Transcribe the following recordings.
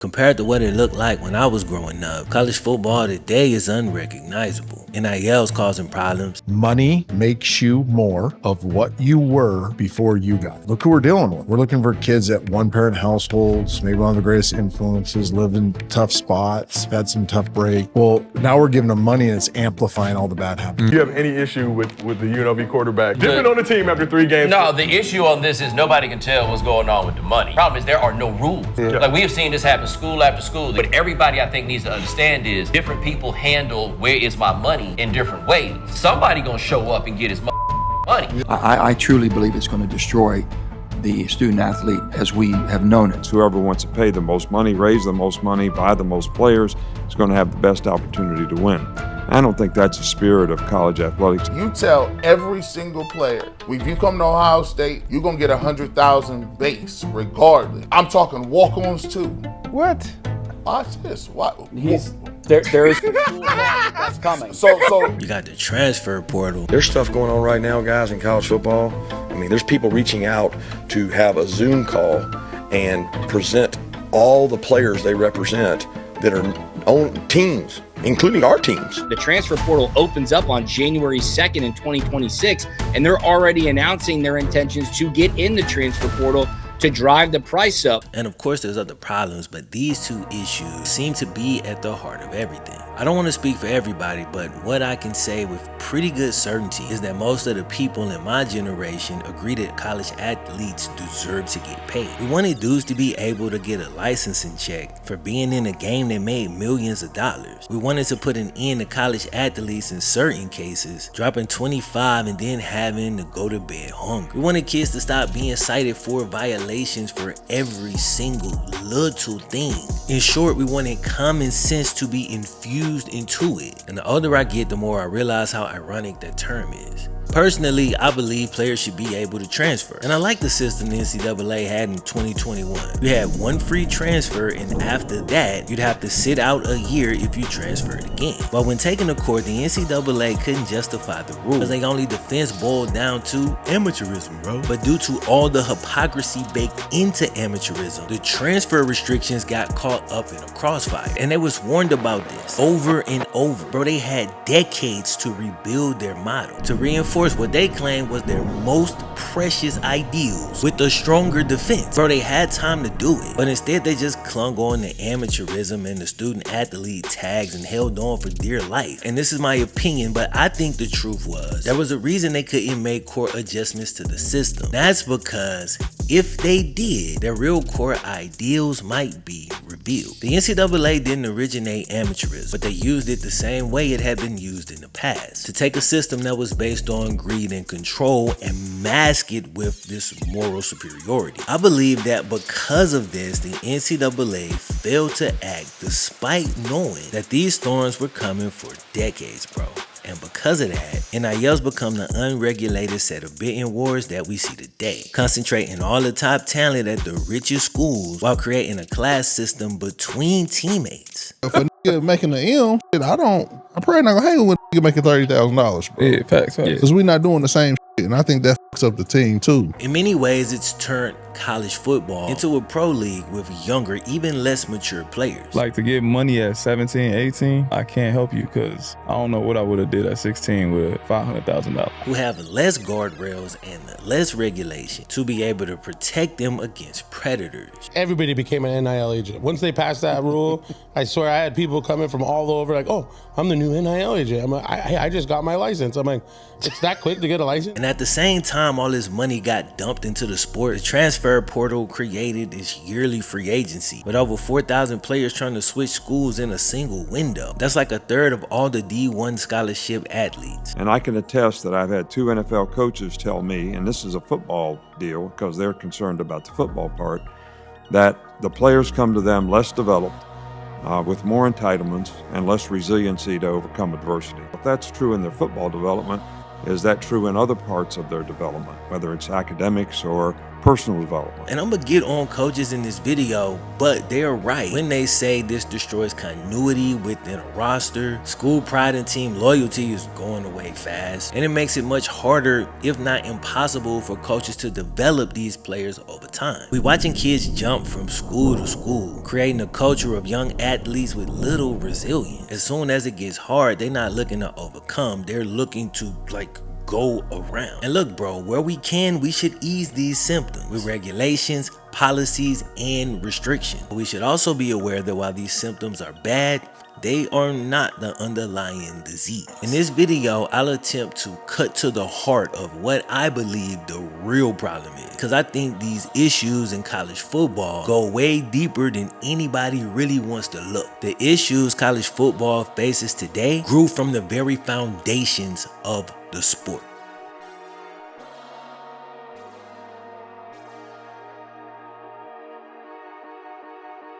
Compared to what it looked like when I was growing up, college football today is unrecognizable. NIL's causing problems. Money makes you more of what you were before you got it. Look who we're dealing with. We're looking for kids at one-parent households, maybe one of the greatest influences, live in tough spots, had some tough break. Well, now we're giving them money and it's amplifying all the bad habits. Do you have any issue with the UNLV quarterback dipping on the team after 3 games? No, the issue on this is nobody can tell what's going on with the money. Problem is there are no rules. Like we have seen this happen school after school. What everybody I think needs to understand is different people handle where is my money in different ways. Somebody gonna show up and get his money. I truly believe it's going to destroy the student athlete as we have known it. Whoever wants to pay the most money, raise the most money, buy the most players is going to have the best opportunity to win. I don't think that's the spirit of college athletics. You tell every single player, if you come to Ohio State, you're going to get 100,000 base regardless. I'm talking walk-ons too. What? Watch this. What? There is that's coming. So You got the transfer portal. There's stuff going on right now, guys, in college football. I mean, there's people reaching out to have a Zoom call and present all the players they represent that are on teams, including our teams. The transfer portal opens up on January 2nd in 2026, and they're already announcing their intentions to get in the transfer portal to drive the price up. And of course there's other problems, but these two issues seem to be at the heart of everything. I don't want to speak for everybody, but what I can say with pretty good certainty is that most of the people in my generation agree that college athletes deserve to get paid. We wanted dudes to be able to get a licensing check for being in a game that made millions of dollars. We wanted to put an end to college athletes in certain cases, dropping 25 and then having to go to bed hungry. We wanted kids to stop being cited for violations for every single little thing. In short, we wanted common sense to be infused into it. And the older I get, the more I realize how ironic that term is. Personally, I believe players should be able to transfer. And I like the system the NCAA had in 2021. You had one free transfer, and after that, you'd have to sit out a year if you transferred again. But when taken to court, the NCAA couldn't justify the rule because they only defense boiled down to amateurism, bro. But due to all the hypocrisy baked into amateurism, the transfer restrictions got caught up in a crossfire. And they was warned about this over and over. Bro, they had decades to rebuild their model, to reinforce what they claimed was their most precious ideals with a stronger defense. Bro, they had time to do it, but instead they just clung on to amateurism and the student athlete tags and held on for dear life. And this is my opinion, but I think the truth was there was a reason they couldn't make core adjustments to the system. That's because if they did, their real core ideals might be revealed. The NCAA didn't originate amateurism, but they used it the same way it had been used in the past, to take a system that was based on greed and control and mask it with this moral superiority. I believe that because of this, the NCAA failed to act despite knowing that these storms were coming for decades, bro. And because of that, NIL's become the unregulated set of bidding wars that we see today, concentrating all the top talent at the richest schools while creating a class system between teammates. If a nigga making an M, I'm probably not gonna hang with a nigga making $30,000, bro. Yeah, facts. Because we not doing the same shit, and I think that fucks up the team too. In many ways, it's turned college football into a pro league with younger, even less mature players. Like, to get money at 17, 18, I can't help you because I don't know what I would have did at 16 with $500,000. Who have less guardrails and less regulation to be able to protect them against predators. Everybody became an NIL agent. Once they passed that rule, I swear I had people coming from all over like, oh, I'm the new NIL agent. I'm like, I just got my license. I'm like, it's that quick to get a license? And at the same time, all this money got dumped into the sport. The transfer portal created this yearly free agency with over 4,000 players trying to switch schools in a single window. That's like a third of all the D1 scholarship athletes. And I can attest that I've had 2 NFL coaches tell me, and this is a football deal because they're concerned about the football part, that the players come to them less developed, with more entitlements and less resiliency to overcome adversity. If that's true in their football development, is that true in other parts of their development, whether it's academics or personal development. And I'm gonna get on coaches in this video, but they're right when they say this destroys continuity within a roster. School pride and team loyalty is going away fast, and it makes it much harder, if not impossible, for coaches to develop these players over time. We watching kids jump from school to school, creating a culture of young athletes with little resilience. As soon as it gets hard, they're not looking to overcome, they're looking to go around. And look, bro, where we can, we should ease these symptoms with regulations, policies, and restrictions. We should also be aware that while these symptoms are bad, they are not the underlying disease. In this video, I'll attempt to cut to the heart of what I believe the real problem is, because I think these issues in college football go way deeper than anybody really wants to look. The issues college football faces today grew from the very foundations of the sport.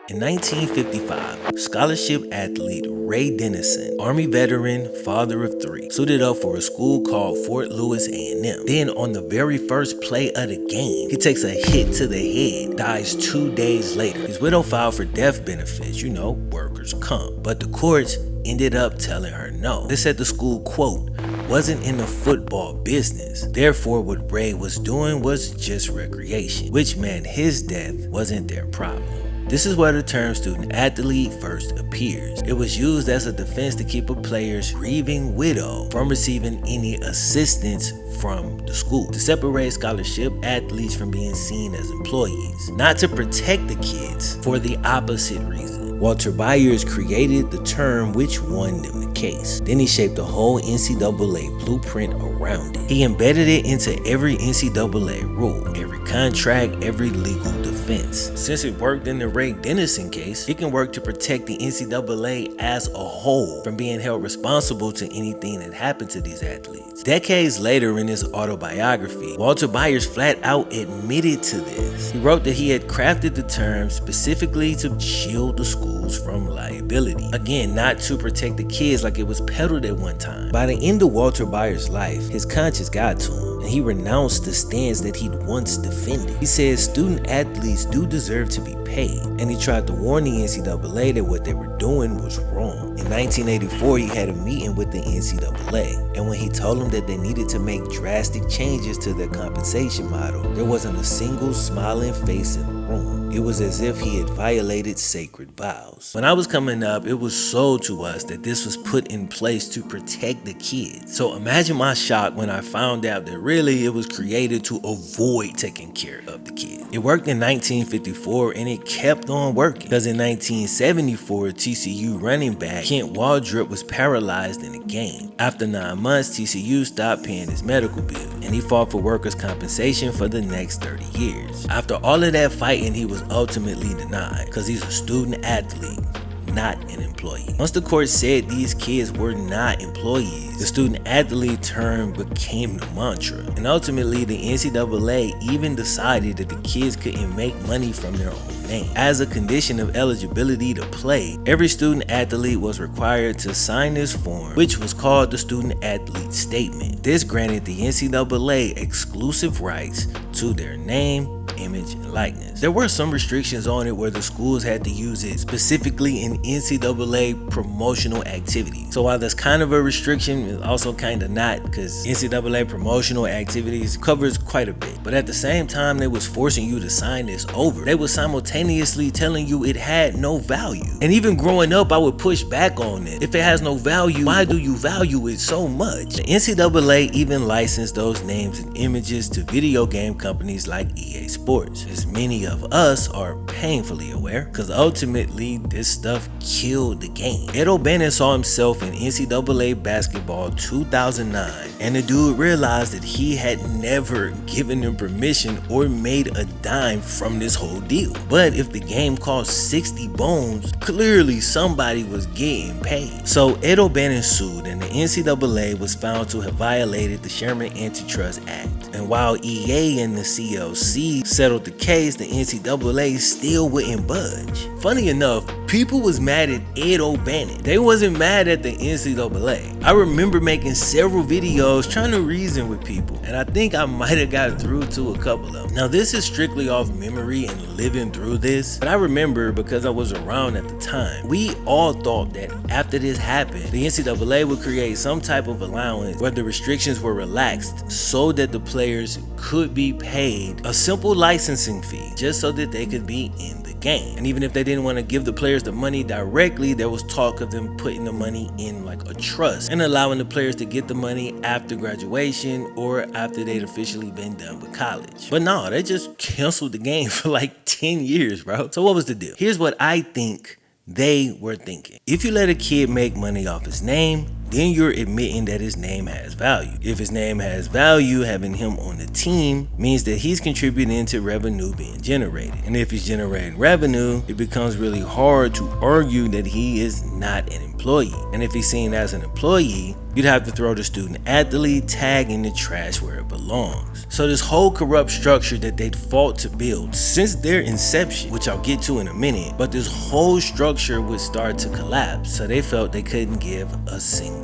In 1955, scholarship athlete Ray Dennison, Army veteran, father of 3, suited up for a school called Fort Lewis A&M. Then on the very first play of the game, he takes a hit to the head, dies 2 days later. His widow filed for death benefits, workers' comp, but the courts ended up telling her no. They said the school, quote, wasn't in the football business. Therefore, what Ray was doing was just recreation, which meant his death wasn't their problem. This is where the term student athlete first appears. It was used as a defense to keep a player's grieving widow from receiving any assistance from the school, to separate scholarship athletes from being seen as employees, not to protect the kids for the opposite reason. Walter Byers created the term, which won them the case. Then he shaped the whole NCAA blueprint around it. He embedded it into every NCAA rule, every contract, every legal defense. Since it worked in the Ray Dennison case, it can work to protect the NCAA as a whole from being held responsible to anything that happened to these athletes. Decades later in his autobiography, Walter Byers flat out admitted to this. He wrote that he had crafted the term specifically to shield the schools from liability. Again, not to protect the kids like it was peddled at one time. By the end of Walter Byers' life, his conscience got to him, and he renounced the stance that he'd once defended. He said student athletes do deserve to be paid, and he tried to warn the NCAA that what they were doing was wrong. In 1984, he had a meeting with the NCAA, and when he told them that they needed to make drastic changes to their compensation model, there wasn't a single smiling face in the room. It was as if he had violated sacred vows. When I was coming up, it was sold to us that this was put in place to protect the kids. So imagine my shock when I found out that really it was created to avoid taking care of the kids. It worked in 1954 and it kept on working, because in 1974, TCU running back Kent Waldrop was paralyzed in a game. After 9 months, TCU stopped paying his medical bill, and he fought for workers' compensation for the next 30 years. After all of that fighting, he was ultimately denied, because he's a student athlete, not an employee. Once the court said these kids were not employees, the student athlete term became the mantra. And ultimately, the NCAA even decided that the kids couldn't make money from their own name. As a condition of eligibility to play, every student athlete was required to sign this form, which was called the Student Athlete Statement. This granted the NCAA exclusive rights to their name, image, and likeness. There were some restrictions on it where the schools had to use it specifically in NCAA promotional activities. So while that's kind of a restriction, it's also kind of not, because NCAA promotional activities covers quite a bit. But at the same time they was forcing you to sign this over, they was simultaneously telling you it had no value. And even growing up, I would push back on it. If it has no value, why do you value it so much? The NCAA even licensed those names and images to video game companies like EA Sports, as many of us are painfully aware, because ultimately this stuff killed the game. Ed O'Bannon saw himself in NCAA basketball 2009, and the dude realized that he had never given them permission or made a dime from this whole deal. But if the game cost 60 bones, clearly somebody was getting paid. So Ed O'Bannon sued, and the NCAA was found to have violated the Sherman Antitrust Act. And while EA and the CLC settled the case, the NCAA still wouldn't budge. Funny enough, people was mad at Ed O'Bannon. They wasn't mad at the NCAA. I remember making several videos trying to reason with people, and I think I might have got through to a couple of them. Now this is strictly off memory and living through this, but I remember because I was around at the time. We all thought that after this happened, the NCAA would create some type of allowance where the restrictions were relaxed so that the players could be paid a simple licensing fee just so that they could be in the game. And even if they didn't want to give the players the money directly, there was talk of them putting the money in like a trust and allowing the players to get the money after graduation or after they'd officially been done with college. But no, they just canceled the game for like 10 years, bro. So what was the deal? Here's what I think they were thinking. If you let a kid make money off his name, then you're admitting that his name has value. If his name has value, having him on the team means that he's contributing to revenue being generated. And if he's generating revenue, it becomes really hard to argue that he is not an employee. And if he's seen as an employee, you'd have to throw the student athlete tag in the trash where it belongs. So this whole corrupt structure that they'd fought to build since their inception, which I'll get to in a minute, but this whole structure would start to collapse. So they felt they couldn't give a single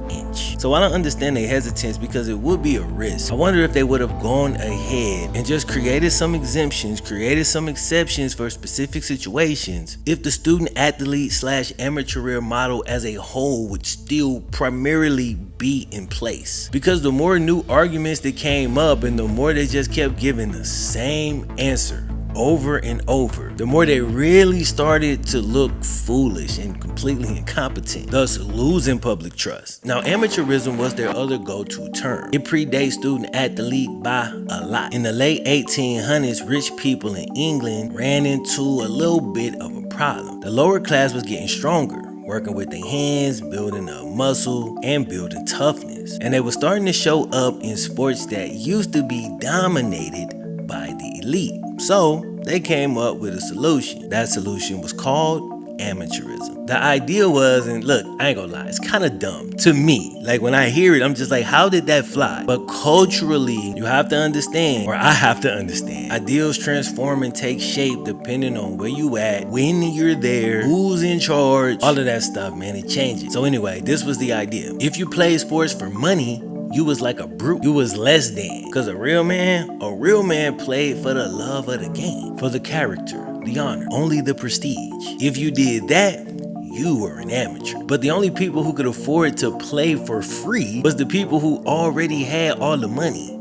inch. So I don't understand their hesitance because it would be a risk. I wonder if they would have gone ahead and just created some exemptions, created some exceptions for specific situations if the student athlete / amateur model as a whole would still primarily be in place. Because the more new arguments that came up and the more they just kept giving the same answer over and over, the more they really started to look foolish and completely incompetent, thus losing public trust. Now, amateurism was their other go-to term. It predates student athlete by a lot. In the late 1800s, rich people in England ran into a little bit of a problem. The lower class was getting stronger, working with their hands, building up muscle, and building toughness. And they were starting to show up in sports that used to be dominated by the elite. So they came up with a solution. That solution was called amateurism. The idea was, and look, I ain't gonna lie, it's kind of dumb to me. Like when I hear it, I'm just like, how did that fly? But culturally, you have to understand, or I have to understand, ideals transform and take shape depending on where you at, when you're there, who's in charge, all of that stuff, man, it changes. So anyway, this was the idea. If you play sports for money, you was like a brute. You was less than. Because a real man played for the love of the game, for the character, the honor, only the prestige. If you did that, you were an amateur. But the only people who could afford to play for free was the people who already had all the money.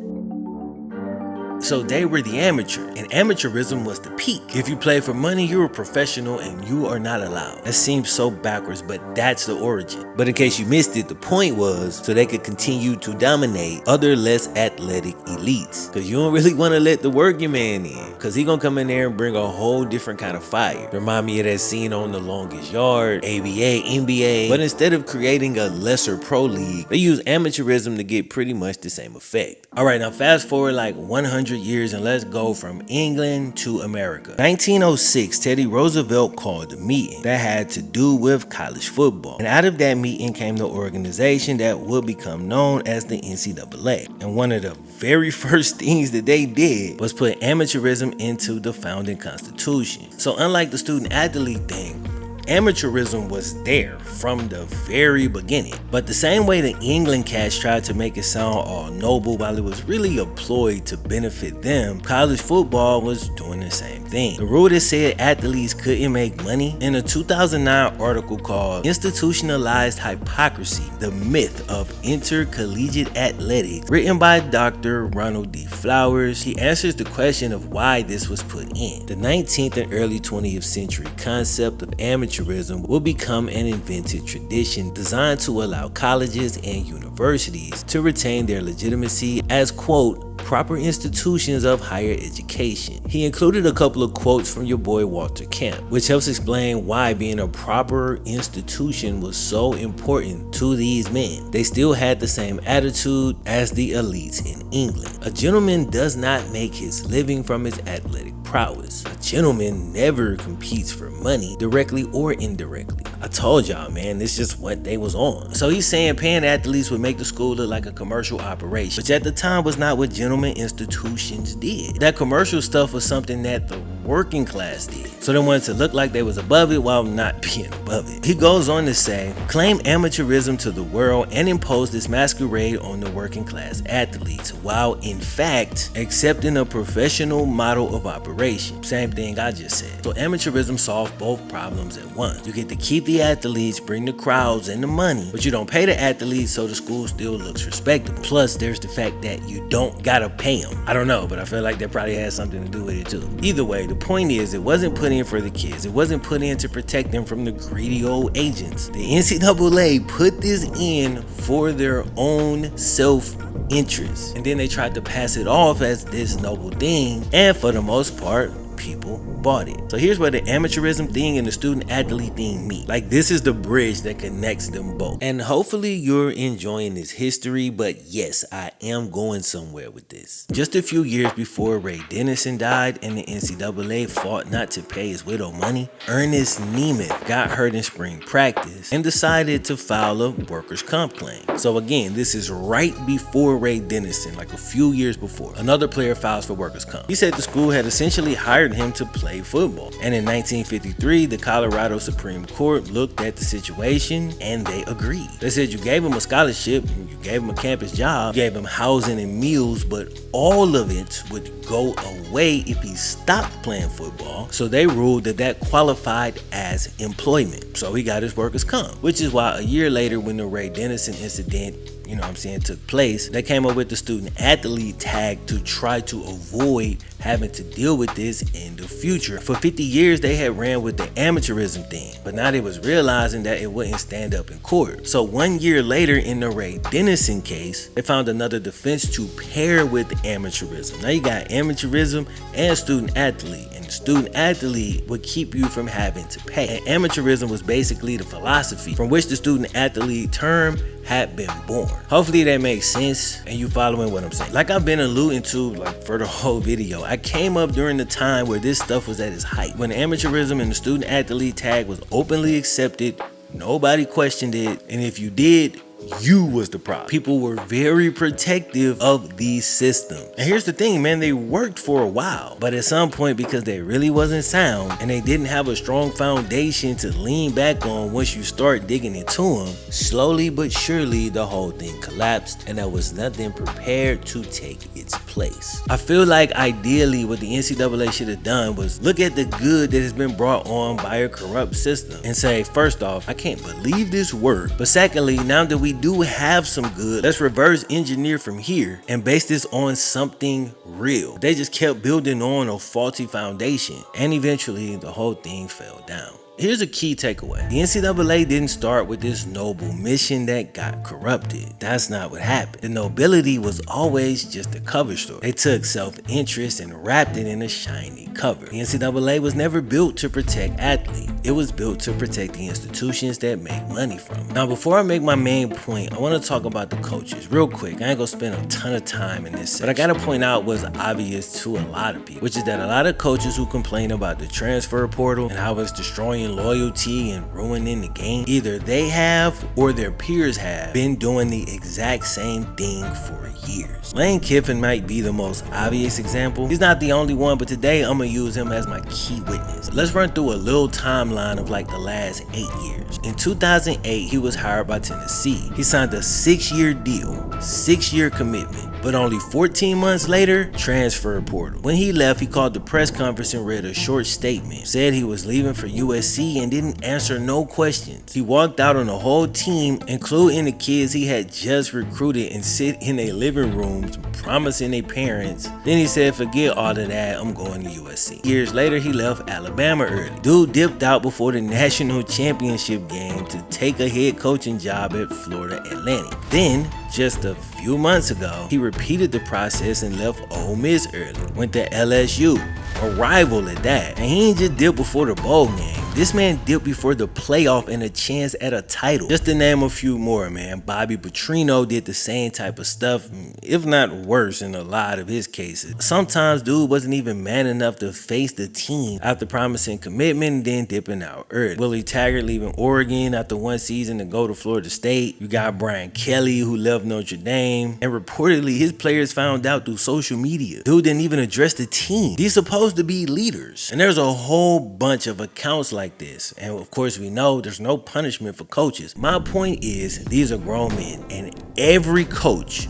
So they were the amateur, and amateurism was the peak. If you play for money, you're a professional and you are not allowed. That seems so backwards, but that's the origin. But in case you missed it, the point was so they could continue to dominate other less athletic elites. Because you don't really want to let the working man in, because he gonna come in there and bring a whole different kind of fire. Remind me of that scene on The Longest Yard, ABA, NBA. But instead of creating a lesser pro league, they use amateurism to get pretty much the same effect. All right, now fast forward like 100 years and let's go from England to America. 1906, Teddy Roosevelt called a meeting that had to do with college football. And out of that meeting came the organization that would become known as the NCAA. And one of the very first things that they did was put amateurism into the founding constitution. So unlike the student athlete thing, amateurism was there from the very beginning. But the same way the England cats tried to make it sound all noble while it was really a ploy to benefit them, college football was doing the same thing. The rule that said athletes couldn't make money, in a 2009 article called Institutionalized Hypocrisy, the Myth of Intercollegiate Athletics, written by Dr. Ronald D. Flowers, he answers the question of why this was put in. The 19th and early 20th century concept of amateurism will become an invented tradition designed to allow colleges and universities to retain their legitimacy as, quote, proper institutions of higher education. He included a couple of quotes from your boy Walter Camp, which helps explain why being a proper institution was so important to these men. They still had the same attitude as the elites in England. A gentleman does not make his living from his athletic prowess. A gentleman never competes for money, directly or indirectly. I told y'all, man, this is just what they was on. So he's saying paying athletes would make the school look like a commercial operation, which at the time was not what gentlemen institutions did. That commercial stuff was something that the working class did. So they wanted to look like they was above it while not being above it. He goes on to say, claim amateurism to the world and impose this masquerade on the working class athletes, while in fact accepting a professional model of operation. Same thing I just said. So amateurism solved both problems at once. You get to keep the athletes, bring the crowds and the money, but you don't pay the athletes, so the school still looks respectable. Plus, there's the fact that you don't gotta pay them. I don't know, but I feel like that probably has something to do with it too. Either way, the point is, it wasn't put in for the kids. It wasn't put in to protect them from the greedy old agents. The NCAA put this in for their own self-interest, and then they tried to pass it off as this noble thing, and for the most part, people bought it. So here's where the amateurism thing and the student athlete thing meet. Like, this is the bridge that connects them both. And hopefully you're enjoying this history, but yes, I am going somewhere with this. Just a few years before Ray Dennison died and the NCAA fought not to pay his widow money, Ernest Nemeth got hurt in spring practice and decided to file a workers' comp claim. So again, this is right before Ray Dennison, like a few years before. Another player files for workers' comp. He said the school had essentially hired him to play football. And in 1953, the Colorado Supreme Court looked at the situation and they agreed. They said you gave him a scholarship, you gave him a campus job, you gave him housing and meals, but all of it would go away if he stopped playing football. So they ruled that that qualified as employment. So he got his workers' comp, which is why a year later, when the Ray Dennison incident, took place, they came up with the student athlete tag to try to avoid having to deal with this in the future. For 50 years, they had ran with the amateurism thing, but now they was realizing that it wouldn't stand up in court. So 1 year later, in the Ray Dennison case, they found another defense to pair with amateurism. Now you got amateurism and student athlete, and the student athlete would keep you from having to pay. And amateurism was basically the philosophy from which the student athlete term had been born. Hopefully that makes sense and you following what I'm saying. Like I've been alluding to for the whole video, I came up during the time where this stuff was at its height, when amateurism and the student athlete tag was openly accepted, nobody questioned it, and if you did, you was the problem. People were very protective of these systems. And here's the thing, man, they worked for a while, but at some point, because they really wasn't sound and they didn't have a strong foundation to lean back on once you start digging into them, slowly but surely the whole thing collapsed and there was nothing prepared to take its place. I feel like ideally what the NCAA should have done was look at the good that has been brought on by a corrupt system and say, first off, I can't believe this worked, but secondly, now that we do have some good, let's reverse engineer from here and base this on something real. They just kept building on a faulty foundation and eventually the whole thing fell down. Here's a key takeaway. The NCAA didn't start with this noble mission that got corrupted. That's not what happened. The nobility was always just a cover story. They took self-interest and wrapped it in a shiny cover. The NCAA was never built to protect athletes. It was built to protect the institutions that make money from it. Now, before I make my main point, I want to talk about the coaches real quick. I ain't gonna spend a ton of time in this, but I gotta point out what's obvious to a lot of people, which is that a lot of coaches who complain about the transfer portal and how it's destroying loyalty and ruining the game, either they have or their peers have been doing the exact same thing for years. Lane Kiffin might be the most obvious example. He's not the only one, but today I'm gonna use him as my key witness. Let's run through a little timeline of like the last 8 years. In 2008, he was hired by Tennessee. He signed a 6-year deal, 6-year commitment, but only 14 months later, transfer portal. When he left, he called the press conference and read a short statement, said he was leaving for USC and didn't answer no questions. He walked out on the whole team, including the kids he had just recruited, and sit in their living rooms promising their parents. Then he said, forget all of that, I'm going to USC. Years later, he left Alabama early. Dude dipped out before the national championship game to take a head coaching job at Florida Atlantic. Then, just a few months ago, he repeated the process and left Ole Miss early. Went to LSU, a rival at that. And he ain't just dipped before the bowl game. This man dipped before the playoff and a chance at a title. Just to name a few more, man. Bobby Petrino did the same type of stuff, if not worse in a lot of his cases. Sometimes dude wasn't even man enough to face the team after promising commitment and then dipping out early. Willie Taggart leaving Oregon after one season to go to Florida State. You got Brian Kelly who left Notre Dame, and reportedly his players found out through social media. Dude didn't even address the team. These supposed to be leaders. And there's a whole bunch of accounts like this. And of course we know there's no punishment for coaches. My point is these are grown men, and every coach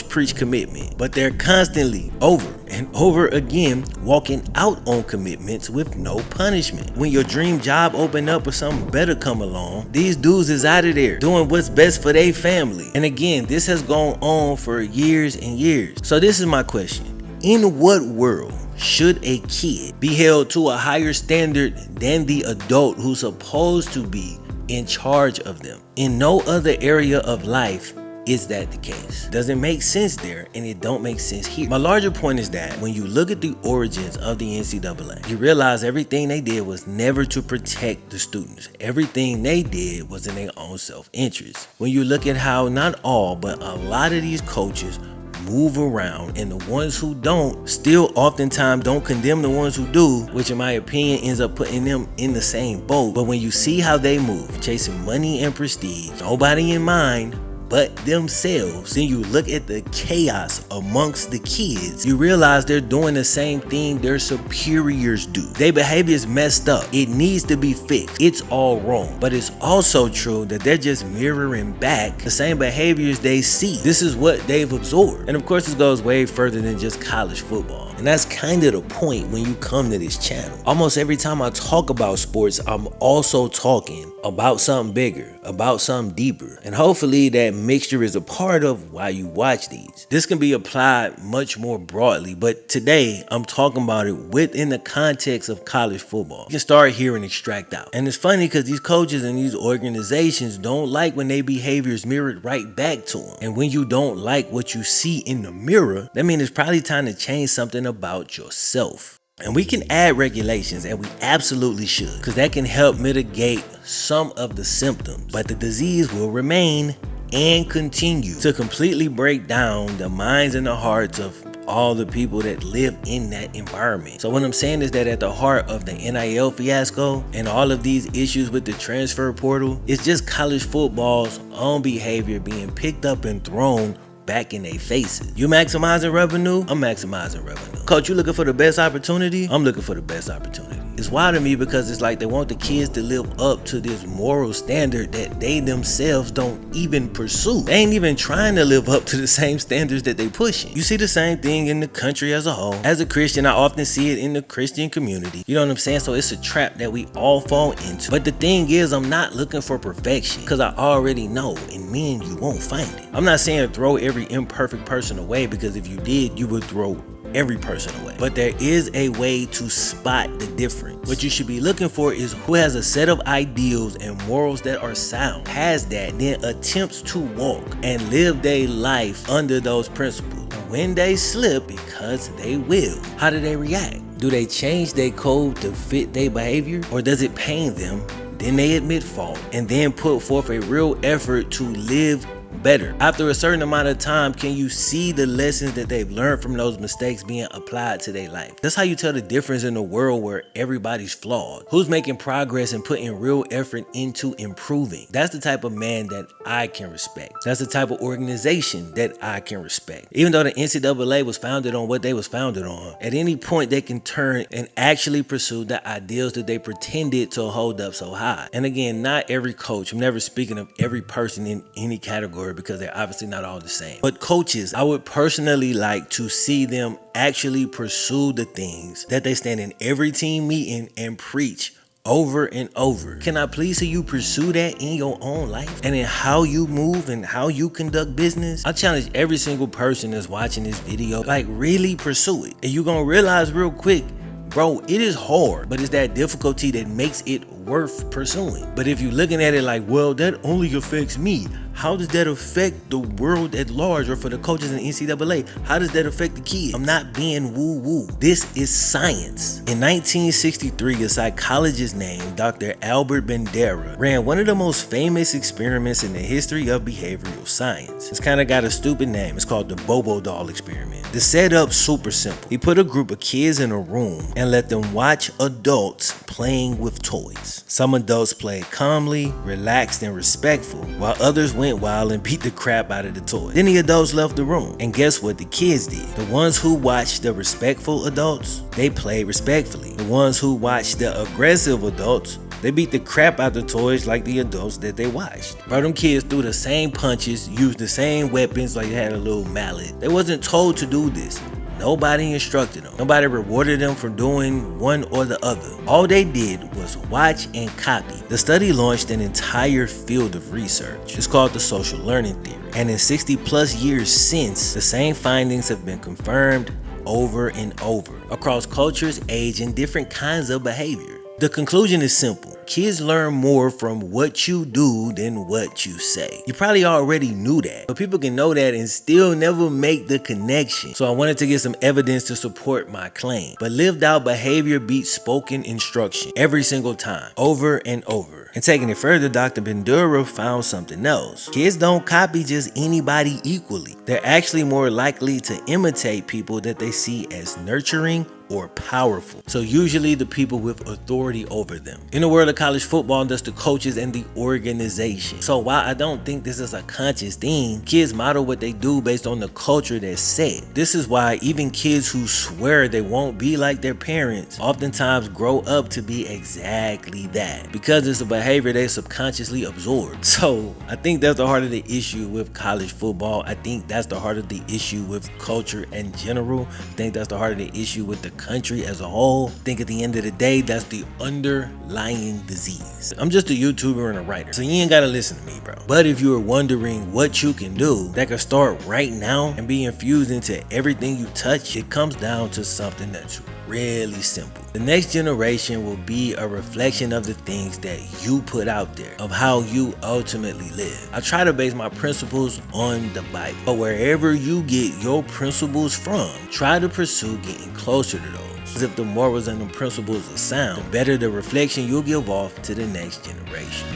preach commitment, but they're constantly over and over again walking out on commitments with no punishment. When your dream job open up or something better come along, these dudes is out of there doing what's best for their family. And again, this has gone on for years and years. So this is my question. In what world should a kid be held to a higher standard than the adult who's supposed to be in charge of them? In no other area of life is that the case. Doesn't make sense there, and it don't make sense here. My larger point is that when you look at the origins of the NCAA, you realize everything they did was never to protect the students. Everything they did was in their own self-interest. When you look at how not all, but a lot of these coaches move around, and the ones who don't still oftentimes don't condemn the ones who do, which in my opinion ends up putting them in the same boat. But when you see how they move, chasing money and prestige, nobody in mind but themselves, then you look at the chaos amongst the kids, you realize they're doing the same thing their superiors do. Their behavior is messed up. It needs to be fixed. It's all wrong. But it's also true that they're just mirroring back the same behaviors they see. This is what they've absorbed. And of course, this goes way further than just college football. And that's kind of the point when you come to this channel. Almost every time I talk about sports, I'm also talking about something bigger, about something deeper. And hopefully that mixture is a part of why you watch these. This can be applied much more broadly, but today I'm talking about it within the context of college football. You can start here and extract out. And it's funny because these coaches and these organizations don't like when their behavior is mirrored right back to them. And when you don't like what you see in the mirror, that means it's probably time to change something about yourself. And we can add regulations, and we absolutely should, because that can help mitigate some of the symptoms, but the disease will remain and continue to completely break down the minds and the hearts of all the people that live in that environment. So what I'm saying is that at the heart of the NIL fiasco and all of these issues with the transfer portal, it's just college football's own behavior being picked up and thrown back in their faces. You maximizing revenue? I'm maximizing revenue. Coach, you looking for the best opportunity? I'm looking for the best opportunity. It's wild to me because it's like they want the kids to live up to this moral standard that they themselves don't even pursue. They ain't even trying to live up to the same standards that they pushing. You see the same thing in the country as a whole. As a Christian, I often see it in the Christian community. You know what I'm saying? So it's a trap that we all fall into. But the thing is, I'm not looking for perfection because I already know in me and you won't find it. I'm not saying throw every imperfect person away, because if you did, you would throw every person away. But there is a way to spot the difference. What you should be looking for is who has a set of ideals and morals that are sound, has that, then attempts to walk and live their life under those principles. And when they slip, because they will, how do they react? Do they change their code to fit their behavior, or does it pain them? Then they admit fault and then put forth a real effort to live better. After a certain amount of time, can you see the lessons that they've learned from those mistakes being applied to their life? That's how you tell the difference in a world where everybody's flawed. Who's making progress and putting real effort into improving? That's the type of man that I can respect. That's the type of organization that I can respect. Even though the NCAA was founded on what they was founded on, at any point they can turn and actually pursue the ideals that they pretended to hold up so high. And again, not every coach, I'm never speaking of every person in any category, because they're obviously not all the same. But coaches, I would personally like to see them actually pursue the things that they stand in every team meeting and preach over and over. Can I please see you pursue that in your own life and in how you move and how you conduct business? I challenge every single person that's watching this video, like, really pursue it. And you're gonna realize real quick, bro, it is hard, but it's that difficulty that makes it worth pursuing. But if you're looking at it like, well, that only affects me, how does that affect the world at large, or for the coaches in the NCAA? How does that affect the kids? I'm not being woo-woo. This is science. In 1963, a psychologist named Dr. Albert Bandura ran one of the most famous experiments in the history of behavioral science. It's kind of got a stupid name. It's called the Bobo doll experiment. The setup's super simple. He put a group of kids in a room and let them watch adults playing with toys. Some adults played calmly, relaxed, and respectful, while others went wild and beat the crap out of the toy. Then the adults left the room, and guess what the kids did? The ones who watched the respectful adults, they played respectfully. The ones who watched the aggressive adults, they beat the crap out the toys like the adults that they watched. Bro, them kids threw the same punches, used the same weapons, like they had a little mallet. They wasn't told to do this. Nobody instructed them. Nobody rewarded them for doing one or the other. All they did was watch and copy. The study launched an entire field of research. It's called the social learning theory. And in 60 plus years since, the same findings have been confirmed over and over across cultures, age, and different kinds of behavior. The conclusion is simple. Kids learn more from what you do than what you say. You probably already knew that, but people can know that and still never make the connection. So I wanted to get some evidence to support my claim. But lived out behavior beats spoken instruction every single time, over and over. And taking it further, Dr. Bandura found something else. Kids don't copy just anybody equally. They're actually more likely to imitate people that they see as nurturing or powerful. So usually the people with authority over them. In the world of college football, that's the coaches and the organization. So while I don't think this is a conscious thing, kids model what they do based on the culture that's set. This is why even kids who swear they won't be like their parents oftentimes grow up to be exactly that, because it's a behavior they subconsciously absorb. So I think that's the heart of the issue with college football. I think that's the heart of the issue with culture in general. I think that's the heart of the issue with the country as a whole. I think at the end of the day, that's the underlying disease. I'm just a YouTuber and a writer, so you ain't gotta listen to me, bro. But if you are wondering what you can do that can start right now and be infused into everything you touch, it comes down to something that's really simple. The next generation will be a reflection of the things that you put out there, of how you ultimately live. I try to base my principles on the Bible, but wherever you get your principles from, try to pursue getting closer to those. Because if the morals and the principles are sound, the better the reflection you'll give off to the next generation.